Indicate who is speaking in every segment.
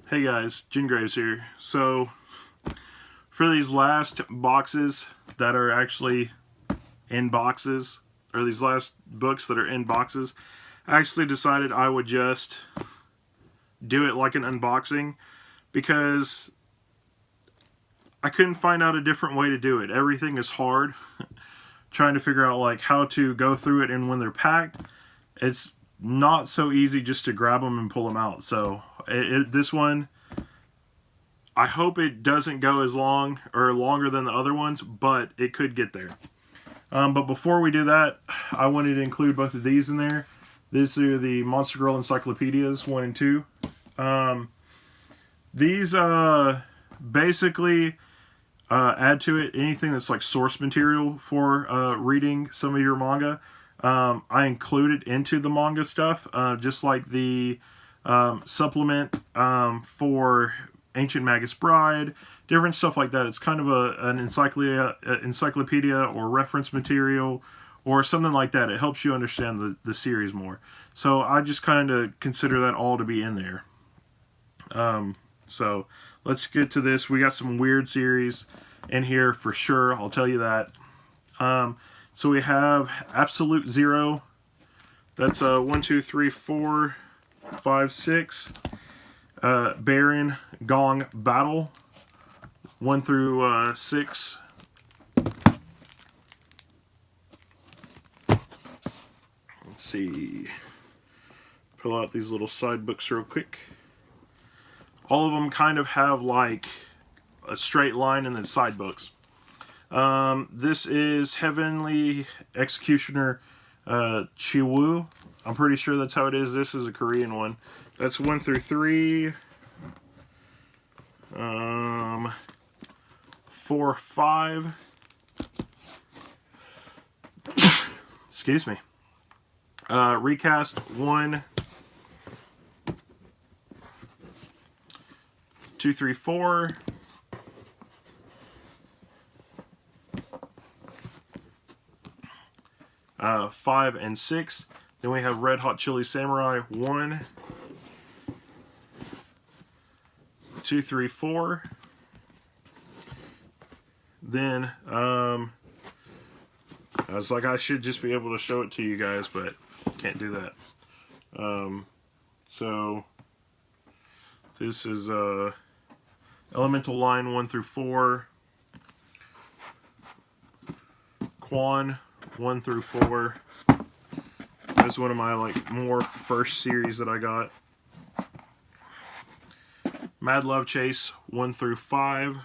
Speaker 1: Hey guys, Jingraves here. So, for these last boxes that are actually in boxes, or these last books that are in boxes, I actually decided I would just do it like an unboxing because I couldn't find out a different way to do it. Everything is hard. Trying to figure out like how to go through it, and when they're packed, it's not so easy just to grab them and pull them out. So this one, I hope it doesn't go as long or longer than the other ones, but it could get there. But before we do that, I wanted to include both of these in there. These are the Monster Girl Encyclopedias 1 and 2. These basically add to it anything that's like source material for reading some of your manga. I included into the manga stuff, just like the supplement for Ancient Magus Bride, different stuff like that. It's kind of an encyclopedia or reference material or something like that. It helps you understand the series more. So I just kind of consider that all to be in there. So let's get to this. We got some weird series in here for sure, I'll tell you that. So we have Absolute Zero. That's 1, 2, 3, 4, 5, 6. Baron Gong Battle 1 through 6. Let's see. Pull out these little side books real quick. All of them kind of have like a straight line and then side books. This is Heavenly Executioner Chiwoo. I'm pretty sure that's how it is. This is a Korean one. That's 1 through 3. 4, 5. Excuse me. Recast 1, 2, 3, 4. 5 and 6. Then we have Red Hot Chili Samurai 1, 2, 3, 4. Then I was like, I should just be able to show it to you guys, but can't do that. So this is Elemental Line 1 through 4, Quan 1 through 4. That's one of my like more first series that I got. Mad Love Chase 1 through 5.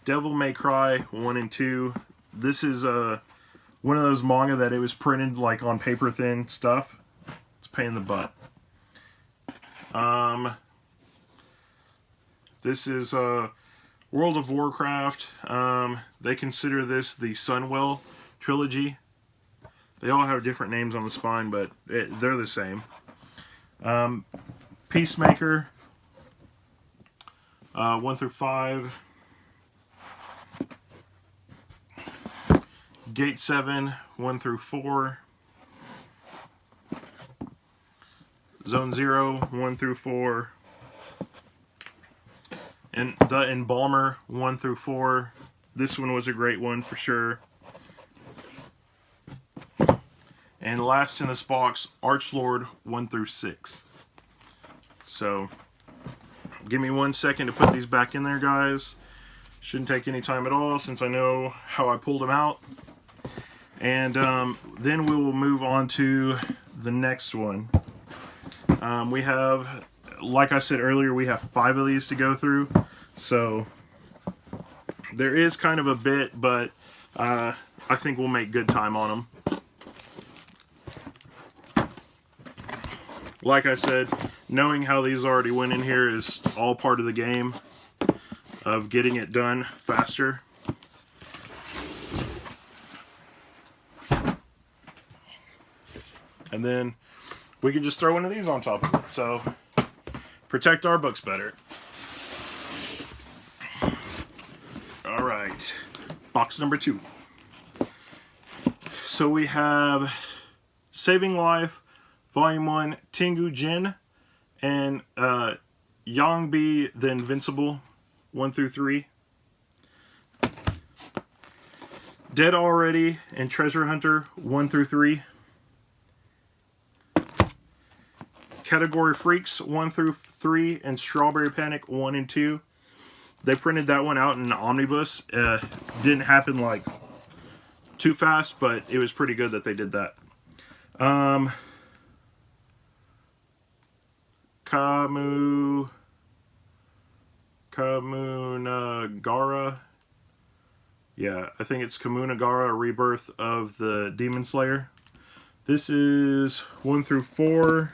Speaker 1: Devil May Cry 1 and 2. This is one of those manga that it was printed like on paper thin stuff. It's a pain in the butt. This is World of Warcraft. They consider this the Sunwell trilogy. They all have different names on the spine, but they're the same. Peacemaker 1 through 5. Gate 7 1 through 4. Zone 0 1 through 4. And The Embalmer 1 through 4. This one was a great one for sure. And last in this box, Archlord 1 through 6. So, give me 1 second to put these back in there, guys. Shouldn't take any time at all since I know how I pulled them out. And then we will move on to the next one. We have, like I said earlier, we have 5 of these to go through. So there is kind of a bit, but I think we'll make good time on them. Like I said, knowing how these already went in here is all part of the game of getting it done faster. And then we can just throw one of these on top of it. So protect our books better. Alright, box number 2. So we have Saving Life Volume 1, Tengu Jin, and Yongbi the Invincible, 1 through 3. Dead Already and Treasure Hunter, 1 through 3. Category Freaks, 1 through 3, and Strawberry Panic, 1 and 2. They printed that one out in an omnibus. Didn't happen like too fast, but it was pretty good that they did that. Kamunagara. Yeah, I think it's Kamunagara Rebirth of the Demon Slayer. This is 1 through 4.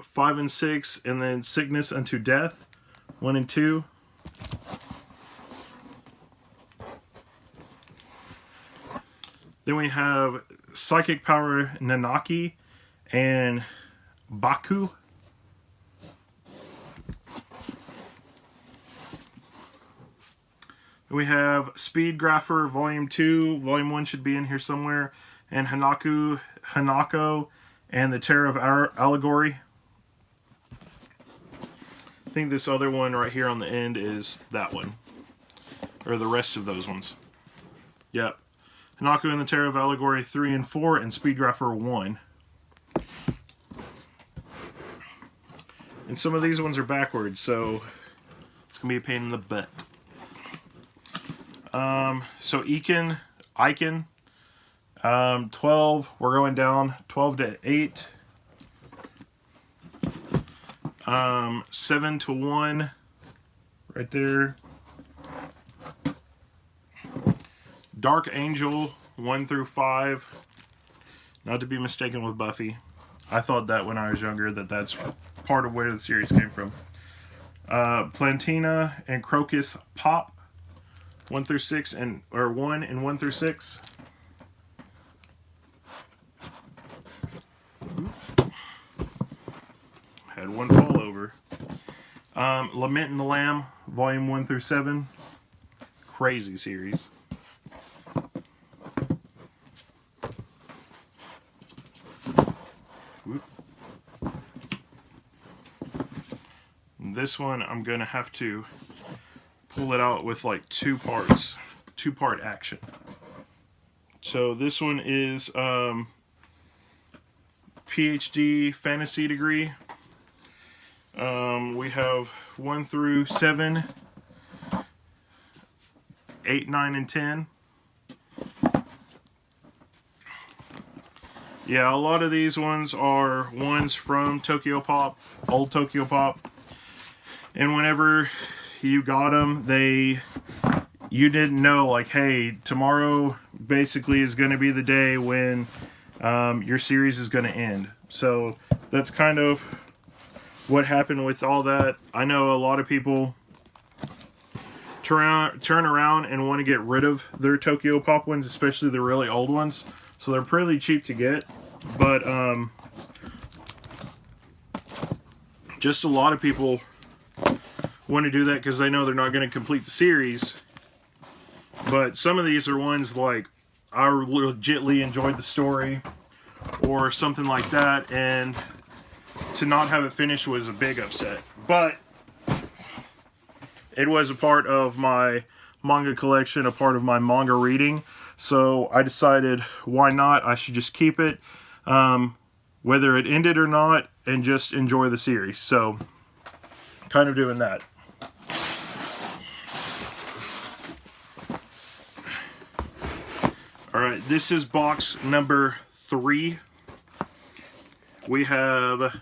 Speaker 1: Five and 6, and then Sickness Unto Death, 1 and 2. Then we have Psychic Power Nanaki and Baku. Then we have Speed Grapher Volume 2. Volume 1 should be in here somewhere. And Hanako and the Terror of Allegory. I think this other one right here on the end is that one. Or the rest of those ones. Yep. Hanako and the Terror of Allegory 3 and 4, and Speedgrapher 1. And some of these ones are backwards, so it's going to be a pain in the butt. So Icon, 12, we're going down 12 to 8. 7 to 1, right there. Dark Angel, 1 through 5. Not to be mistaken with Buffy. I thought that when I was younger, that's part of where the series came from. Plantina and Crocus Pop, 1 through 6, or 1 and 1 through 6. Had one fall over. Lament in the Lamb, Volume 1 through 7. Crazy series. Whoop. This one, I'm going to have to pull it out with like 2 parts. 2-part action. So this one is PhD fantasy degree. We have 1 through 7, 8, 9, and 10. Yeah, a lot of these ones are ones from Tokyo Pop, old Tokyo Pop. And whenever you got them, you didn't know, like, hey, tomorrow basically is going to be the day when your series is going to end. So that's kind of what happened with all that. I know a lot of people turn around and want to get rid of their Tokyo Pop ones, especially the really old ones. So they're pretty cheap to get. But just a lot of people want to do that because they know they're not going to complete the series. But some of these are ones like I legitimately enjoyed the story or something like that, and to not have it finished was a big upset. But it was a part of my manga collection, a part of my manga reading, so I decided why not, I should just keep it, whether it ended or not, and just enjoy the series. So kind of doing that. Alright, this is box number 3. We have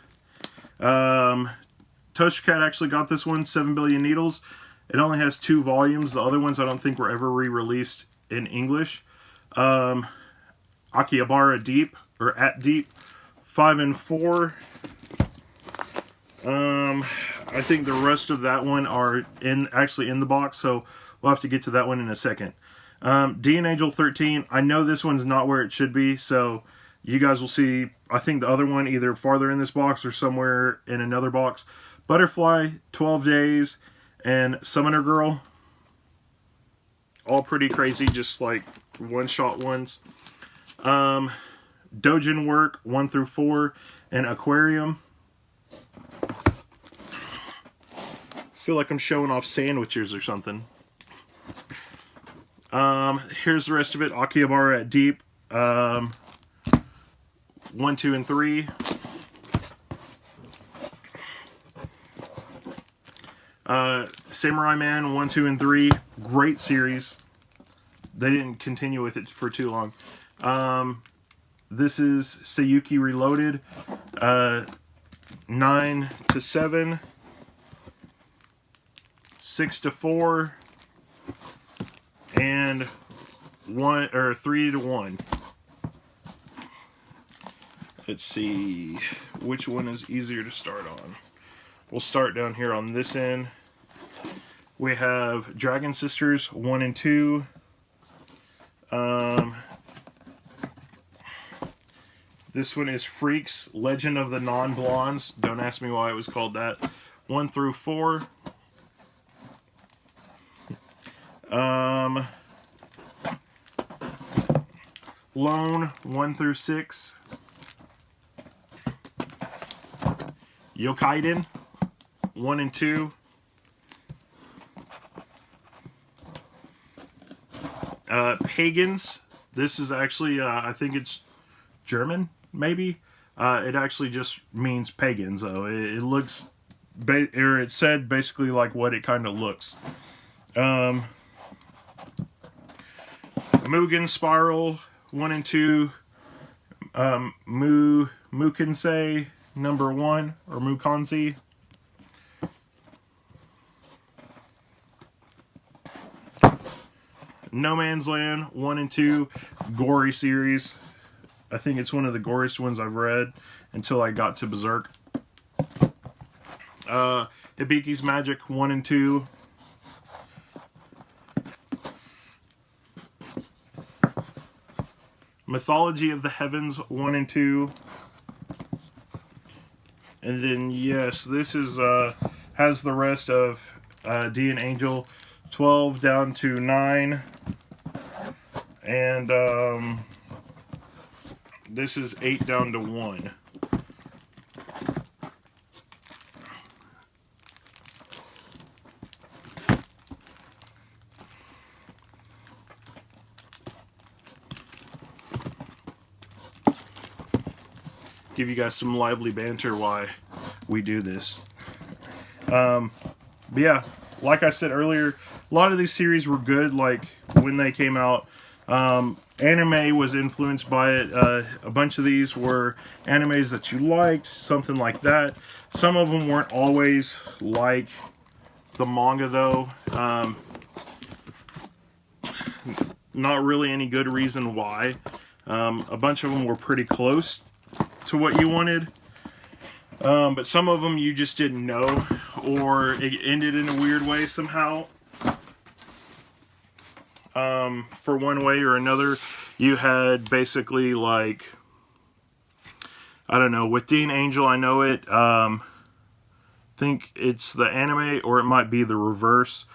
Speaker 1: Toaster Cat actually got this one, 7 Billion Needles. It only has 2 volumes. The other ones I don't think were ever re-released in English. Akihabara Deep, or At Deep, 5 and 4. I think the rest of that one are actually in the box, so we'll have to get to that one in a second. D and Angel 13, I know this one's not where it should be, so you guys will see, I think the other one either farther in this box or somewhere in another box. Butterfly, 12 Days, and Summoner Girl. All pretty crazy, just like one-shot ones. Dojin Work 1 through 4 and Aquarium. Feel like I'm showing off sandwiches or something. Here's the rest of it. Akihabara at Deep. 1, 2, and 3. Samurai Man 1, 2, and 3. Great series. They didn't continue with it for too long. This is Seiyuki Reloaded. 9 to 7. 6 to 4. And 3 to 1. Let's see which one is easier to start on. We'll start down here on this end. We have Dragon Sisters 1 and 2. This one is Freaks, Legend of the Non-Blondes. Don't ask me why it was called that. 1 through 4. Lone 1 through 6. Yokaiden 1 and 2. Pagans. This is actually, I think it's German, maybe. It actually just means pagans, though. It looks, or it said basically like what it kind of looks. Mugen Spiral 1 and 2. Mukansei number 1, or Mukanzi. No Man's Land 1 and 2. Gory series. I think it's one of the goriest ones I've read until I got to Berserk. Hibiki's Magic 1 and 2. Mythology of the Heavens 1 and 2. And then, yes, this is has the rest of D and Angel 12 down to 9. And this is 8 down to 1. Give you guys some lively banter why we do this. But yeah, like I said earlier, a lot of these series were good, like when they came out. Anime was influenced by it. A bunch of these were animes that you liked, something like that. Some of them weren't always like the manga, though. Not really any good reason why. A bunch of them were pretty close to what you wanted, but some of them you just didn't know, or it ended in a weird way somehow. For one way or another, you had basically, like, I don't know, with Dean Angel, I know it, think it's the anime, or it might be the reverse.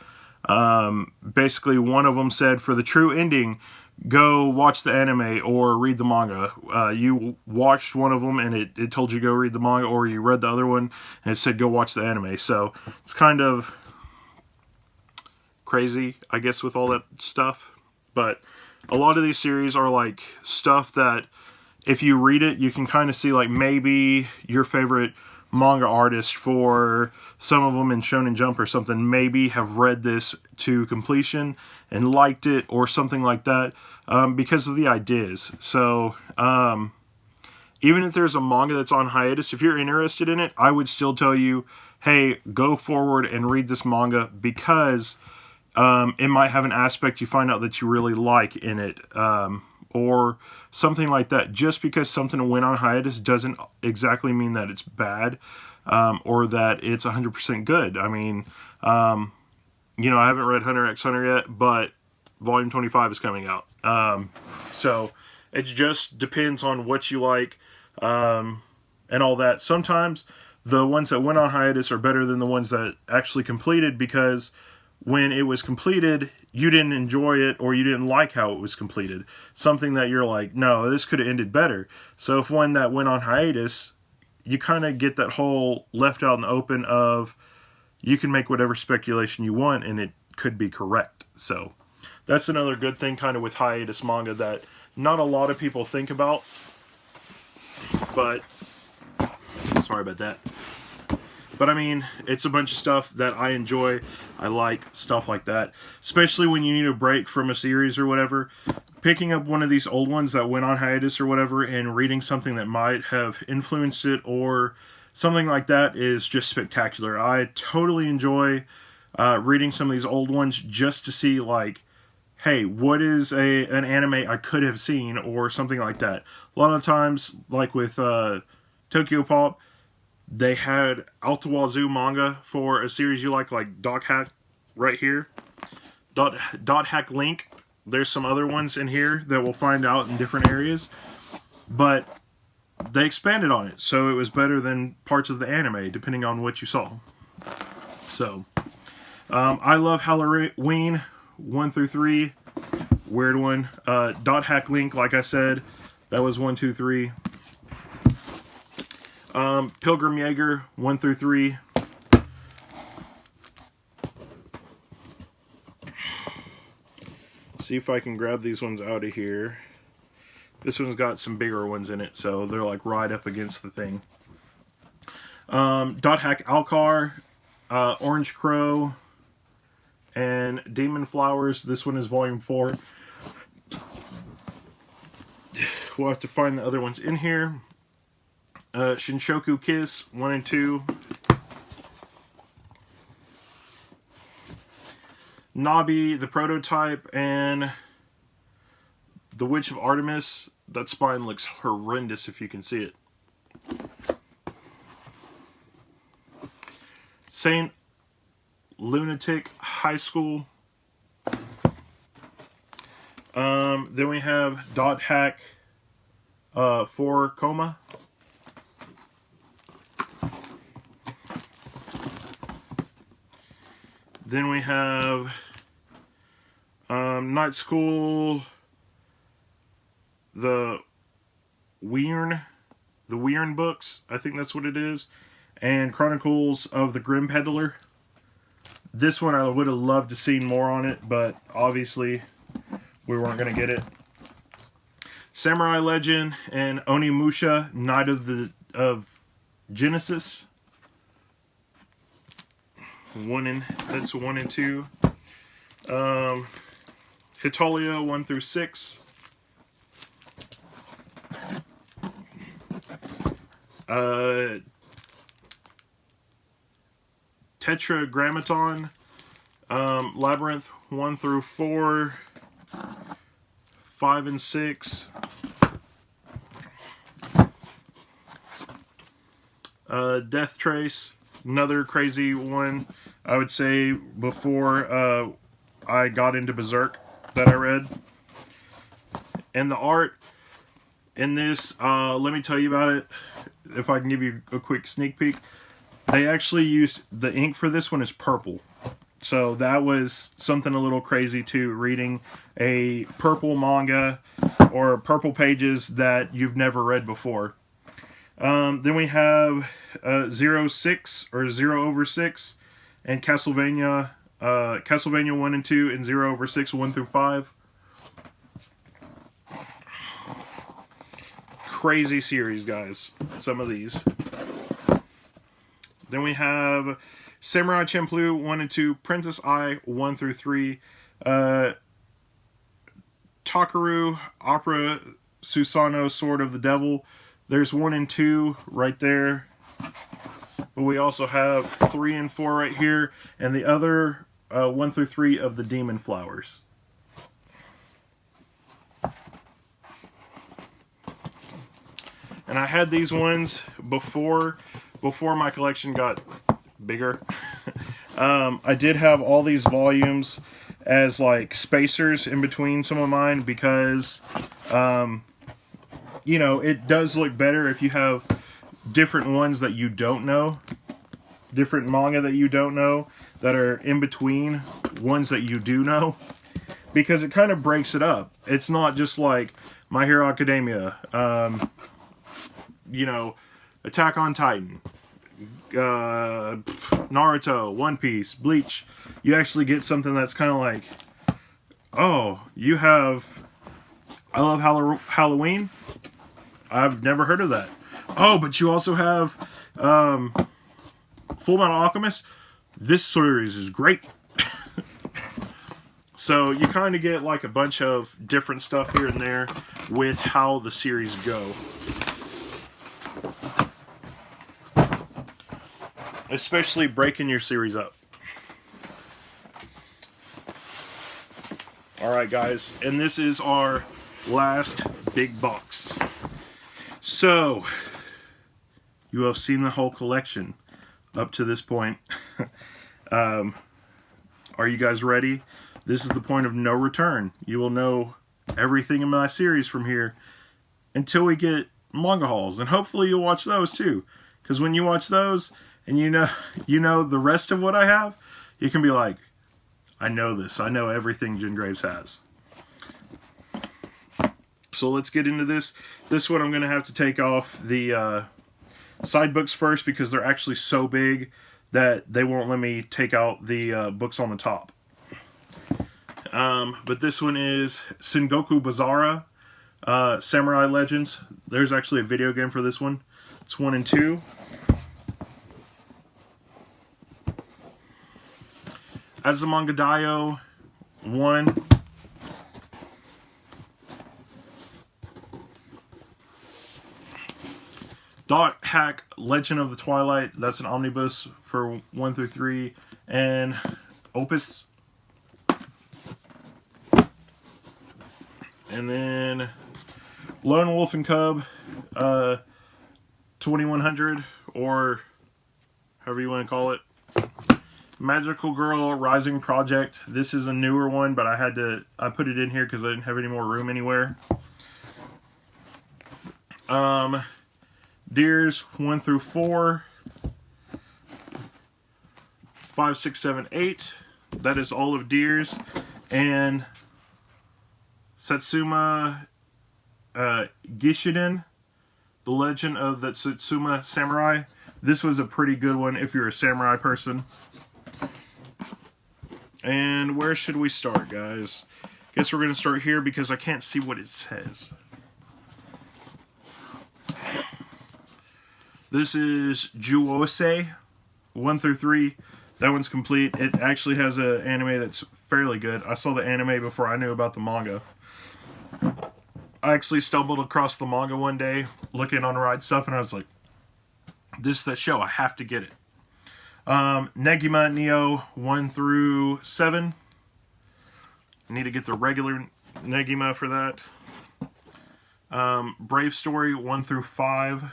Speaker 1: Basically, one of them said, for the true ending, go watch the anime or read the manga. You watched one of them and it told you go read the manga, or you read the other one and it said go watch the anime. So it's kind of crazy, I guess, with all that stuff. But a lot of these series are like stuff that if you read it, you can kind of see like maybe your favorite manga artist for some of them in Shonen Jump or something maybe have read this to completion and liked it or something like that, because of the ideas. So even if there's a manga that's on hiatus, if you're interested in it, I would still tell you, hey, go forward and read this manga, because it might have an aspect you find out that you really like in it, or something like that. Just because something went on hiatus doesn't exactly mean that it's bad, or that it's 100% good. I mean, you know, I haven't read Hunter x Hunter yet, but Volume 25 is coming out. So it just depends on what you like, and all that. Sometimes the ones that went on hiatus are better than the ones that actually completed, because when it was completed, you didn't enjoy it or you didn't like how it was completed. Something that you're like, no, this could have ended better. So if one that went on hiatus, you kind of get that whole left out in the open of you can make whatever speculation you want and it could be correct. So that's another good thing kind of with hiatus manga that not a lot of people think about. But sorry about that. But I mean, it's a bunch of stuff that I enjoy. I like stuff like that. Especially when you need a break from a series or whatever. Picking up one of these old ones that went on hiatus or whatever and reading something that might have influenced it or something like that is just spectacular. I totally enjoy reading some of these old ones just to see, like, hey, what is an anime I could have seen or something like that. A lot of times, like with Tokyo Pop, they had out the wazoo manga for a series you like Dot Hack right here. Dot Hack Link. There's some other ones in here that we'll find out in different areas. But they expanded on it, so it was better than parts of the anime, depending on what you saw. So, I love Halloween 1 through 3. Weird one. Dot Hack Link, like I said, that was 1, 2, 3. Pilgrim Jaeger 1 through 3. See if I can grab these ones out of here. This one's got some bigger ones in it, so they're like right up against the thing. Dot Hack Alcar, Orange Crow, and Demon Flowers. This one is volume 4. We'll have to find the other ones in here. Shinshoku Kiss 1 and 2. Nabi, the prototype, and the Witch of Artemis. That spine looks horrendous if you can see it. Saint Lunatic High School. Then we have Dot Hack for Coma. Then we have Night School, the Weirn books, I think that's what it is, and Chronicles of the Grim Peddler. This one I would have loved to see more on it, but obviously we weren't going to get it. Samurai Legend and Onimusha, Night of Genesis. That's 1 and 2. Hitolia 1 through 6. Tetragrammaton, Labyrinth 1 through 4, 5 and 6. Death Trace, another crazy one. I would say before I got into Berserk that I read. And the art in this, let me tell you about it. If I can give you a quick sneak peek. They actually used, the ink for this one is purple. So that was something a little crazy too, reading a purple manga or purple pages that you've never read before. Then we have 06 or 0/6 and Castlevania 1 and 2 and 0/6 1 through 5. Crazy series, guys. Some of these. Then we have Samurai Champloo 1 and 2, Princess Ai 1 through 3, Takaru Opera Susano Sword of the Devil. There's 1 and 2 right there. But we also have 3 and 4 right here, and the other 1 through 3 of the Demon Flowers. And I had these ones before my collection got bigger. I did have all these volumes as like spacers in between some of mine because, you know, it does look better if you have different ones that you don't know, different manga that you don't know that are in between ones that you do know. because it kind of breaks it up. It's not just like My Hero Academia, you know, Attack on Titan, Naruto, One Piece, Bleach. You actually get something that's kind of like, oh, you have, I love Halloween. I've never heard of that. Oh, but you also have Full Metal Alchemist. This series is great. So you kind of get like a bunch of different stuff here and there with how the series go. Especially breaking your series up. Alright guys, and this is our last big box. So, you have seen the whole collection up to this point. Are you guys ready? This is the point of no return. You will know everything in my series from here until we get manga hauls, and hopefully you'll watch those too. Because when you watch those and you know the rest of what I have, you can be like, I know this. I know everything Jingraves has. So let's get into this. This one I'm going to have to take off the side books first because they're actually so big that they won't let me take out the books on the top. But this one is Sengoku Bazara, Samurai Legends. There's actually a video game for this one. It's 1 and 2. Azumanga Daioh 1. Dot Hack Legend of the Twilight. That's an omnibus for 1 through 3. And Opus. And then Lone Wolf and Cub 2100, or however you want to call it. Magical Girl Rising Project. This is a newer one, but I put it in here because I didn't have any more room anywhere. Deers 1 through 4. 5, 6, 7, 8. That is all of Deers. And Satsuma Gishiden, The Legend of the Satsuma Samurai. This was a pretty good one if you're a samurai person. And where should we start, guys? Guess we're going to start here because I can't see what it says. This is Juosei 1 through 3. That one's complete. It actually has an anime that's fairly good. I saw the anime before I knew about the manga. I actually stumbled across the manga one day looking on Ride Stuff, and I was like, this is that show. I have to get it. Negima Neo 1 through 7. I need to get the regular Negima for that. Brave Story 1 through 5.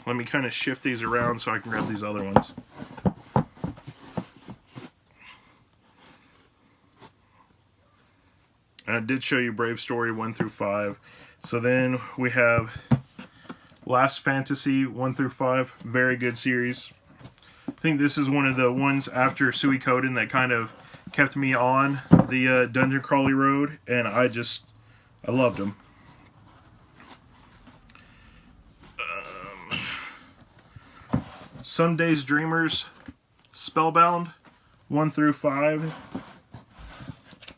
Speaker 1: Let me kind of shift these around so I can grab these other ones. And I did show you Brave Story 1 through 5. So then we have Last Fantasy 1 through 5. Very good series. I think this is one of the ones after Suikoden that kind of kept me on the dungeon crawly road. And I loved them. Some Days Dreamers Spellbound 1 through 5.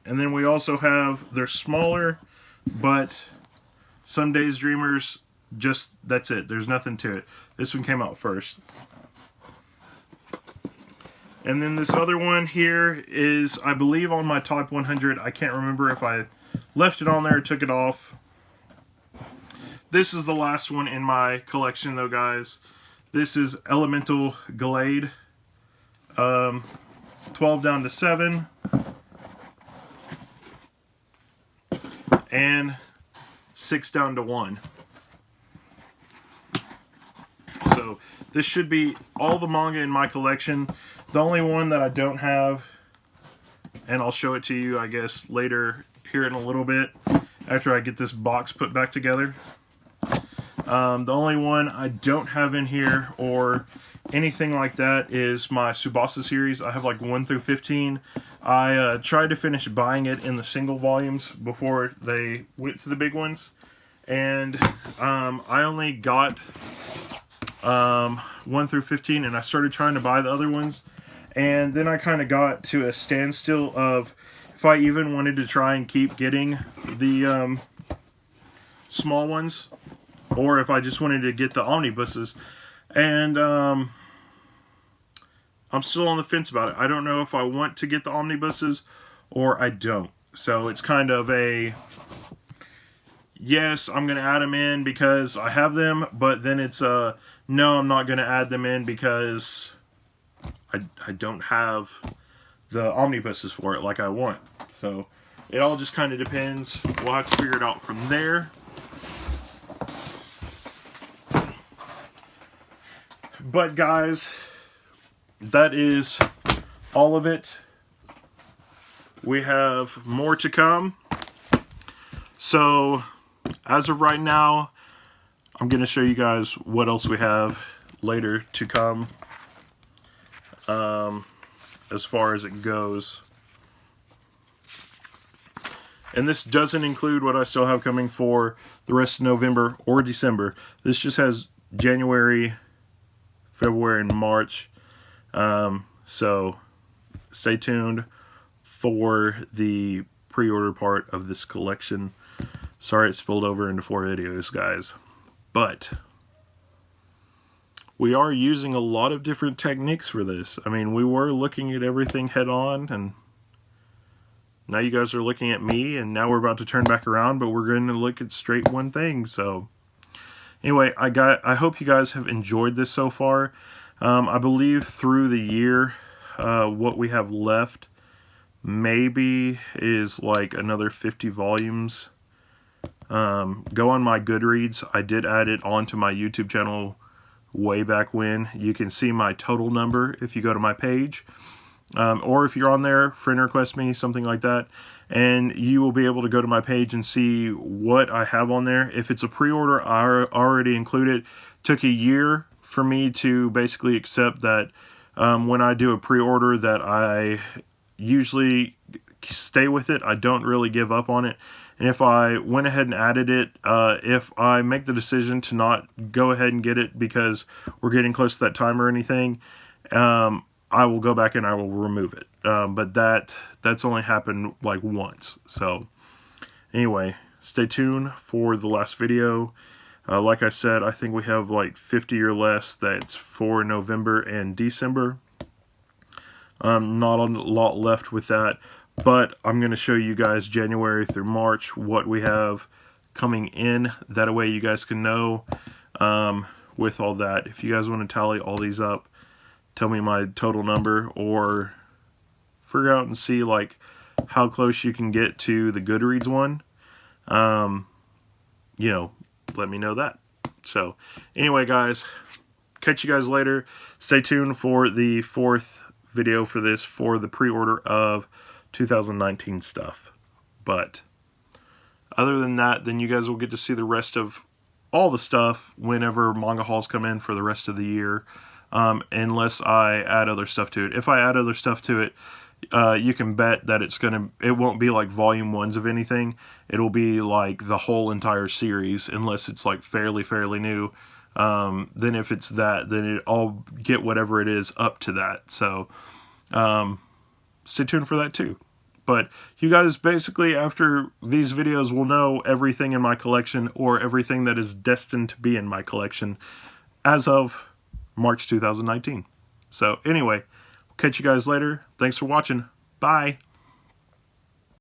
Speaker 1: And then we also have, they're smaller, but Some Days Dreamers, that's it. There's nothing to it. This one came out first. And then this other one here is, I believe, on my top 100. I can't remember if I left it on there or took it off. This is the last one in my collection, though, guys. This is Elemental Glade. 12 down to 7. And 6 down to 1. So this should be all the manga in my collection. The only one that I don't have, and I'll show it to you, I guess, later here in a little bit, after I get this box put back together. The only one I don't have in here or anything like that is my Tsubasa series. I have like 1 through 15. I tried to finish buying it in the single volumes before they went to the big ones. And I only got 1 through 15, and I started trying to buy the other ones. And then I kind of got to a standstill of if I even wanted to try and keep getting the small ones, or if I just wanted to get the omnibuses. And I'm still on the fence about it. I don't know if I want to get the omnibuses or I don't. So it's kind of a, yes, I'm going to add them in because I have them, but then it's a, no, I'm not going to add them in because I don't have the omnibuses for it like I want. So it all just kind of depends. We'll have to figure it out from there. But guys, that is all of it. We have more to come. So as of right now, I'm going to show you guys what else we have later to come, as far as it goes. And this doesn't include what I still have coming for the rest of November or December. This just has January, February, and March. So stay tuned for the pre-order part of this collection. Sorry it spilled over into 4 videos, guys. But we are using a lot of different techniques for this. I mean, we were looking at everything head on, and now you guys are looking at me, and now we're about to turn back around, but we're going to look at straight one thing. So anyway, I hope you guys have enjoyed this so far. I believe through the year, what we have left maybe is like another 50 volumes. Go on my Goodreads. I did add it onto my YouTube channel way back when. You can see my total number if you go to my page. Or if you're on there, friend request me, something like that, and you will be able to go to my page and see what I have on there. If it's a pre-order, I already include it. Took a year for me to basically accept that when I do a pre-order that I usually stay with it. I don't really give up on it. And if I went ahead and added it, if I make the decision to not go ahead and get it because we're getting close to that time or anything, I will go back and I will remove it. But that's only happened like once. So anyway, stay tuned for the last video. Like I said, I think we have like 50 or less that's for November and December. Not a lot left with that, but I'm going to show you guys January through March what we have coming in. That way you guys can know with all that. If you guys want to tally all these up, tell me my total number, or figure out and see like how close you can get to the Goodreads one. You know, let me know that. So anyway, guys, catch you guys later. Stay tuned for the 4th video for this, for the pre-order of 2019 stuff. But other than that, then you guys will get to see the rest of all the stuff whenever manga hauls come in for the rest of the year, unless I add other stuff to it. If I add other stuff to it, you can bet that it won't be like volume 1s of anything. It'll be like the whole entire series, unless it's like fairly new. Then if it's that, then I'll get whatever it is up to that. So stay tuned for that too. But you guys basically, after these videos, will know everything in my collection, or everything that is destined to be in my collection as of March 2019. So anyway, catch you guys later. Thanks for watching. Bye.